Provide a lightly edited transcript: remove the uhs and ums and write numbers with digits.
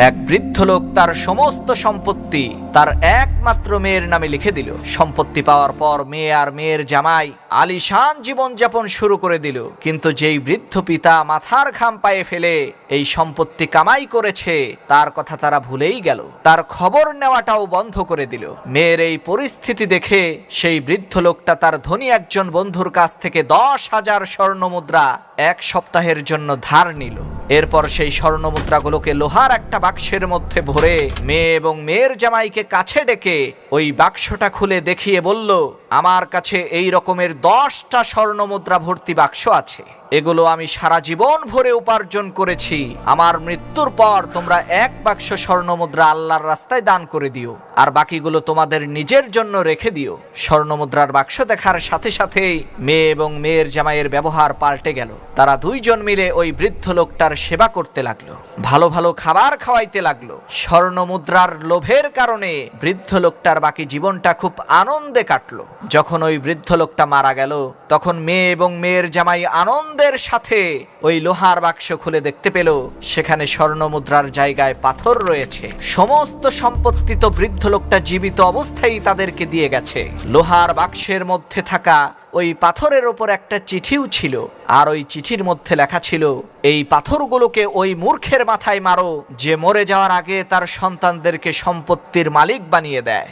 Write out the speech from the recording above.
এক বৃদ্ধ লোক তার সমস্ত সম্পত্তি তার একমাত্র মেয়ের নামে লিখে দিল। সম্পত্তি পাওয়ার পর মেয়ে আর মেয়ের জামাই আলিশান জীবনযাপন শুরু করে দিল। কিন্তু যেই বৃদ্ধ পিতা মাথার ঘাম পায়ে ফেলে এই সম্পত্তি কামাই করেছে তার কথা তারা ভুলেই গেল, তার খবর নেওয়াটাও বন্ধ করে দিল। মেয়ের এই পরিস্থিতি দেখে সেই বৃদ্ধ লোকটা তার ধনী একজন বন্ধুর কাছ থেকে 10,000 স্বর্ণমুদ্রা এক সপ্তাহের জন্য ধার নিল। এরপর সেই স্বর্ণমুদ্রাগুলোকে লোহার একটা বাক্সের মধ্যে ভরে মেয়ে এবং মেয়ের জামাইকে কাছে ডেকে ওই বাক্সটা খুলে দেখিয়ে বলল, আমার কাছে এই রকমের 10টা স্বর্ণমুদ্রা ভর্তি বাক্স আছে। এগুলো আমি সারা জীবন ভরে উপার্জন করেছি। আমার মৃত্যুর পর তোমরা এক বাক্স স্বর্ণমুদ্রা আল্লাহর রাস্তায় দান করে দিও, আর বাকিগুলো তোমাদের নিজের জন্য রেখে দিও। স্বর্ণমুদ্রার বাক্স দেখার সাথে সাথেই মেয়ে এবং মেয়ের জামাইয়ের ব্যবহার পাল্টে গেল। তারা দুইজন মিলে ওই বৃদ্ধ লোকটার সেবা করতে লাগলো, ভালো ভালো খাবার খাওয়াইতে লাগলো। স্বর্ণমুদ্রার লোভের কারণে বৃদ্ধ লোকটার বাকি জীবনটা খুব আনন্দে কাটলো। যখন ওই বৃদ্ধ লোকটা মারা গেল তখন মেয়ে এবং মেয়ের জামাই আনন্দের সাথে ওই লোহার বাক্স খুলে দেখতে পেল সেখানে স্বর্ণমুদ্রার জায়গায় পাথর রয়েছে। সমস্ত সম্পত্তি তো বৃদ্ধ লোকটা জীবিত অবস্থায় তাদেরকে দিয়ে গেছে। লোহার বাক্সের মধ্যে থাকা ওই পাথরের ওপর একটা চিঠিও ছিল, আর ওই চিঠির মধ্যে লেখা ছিল, এই পাথরগুলোকে ওই মূর্খের মাথায় মারো যে মরে যাওয়ার আগে তার সন্তানদেরকে সম্পত্তির মালিক বানিয়ে দেয়।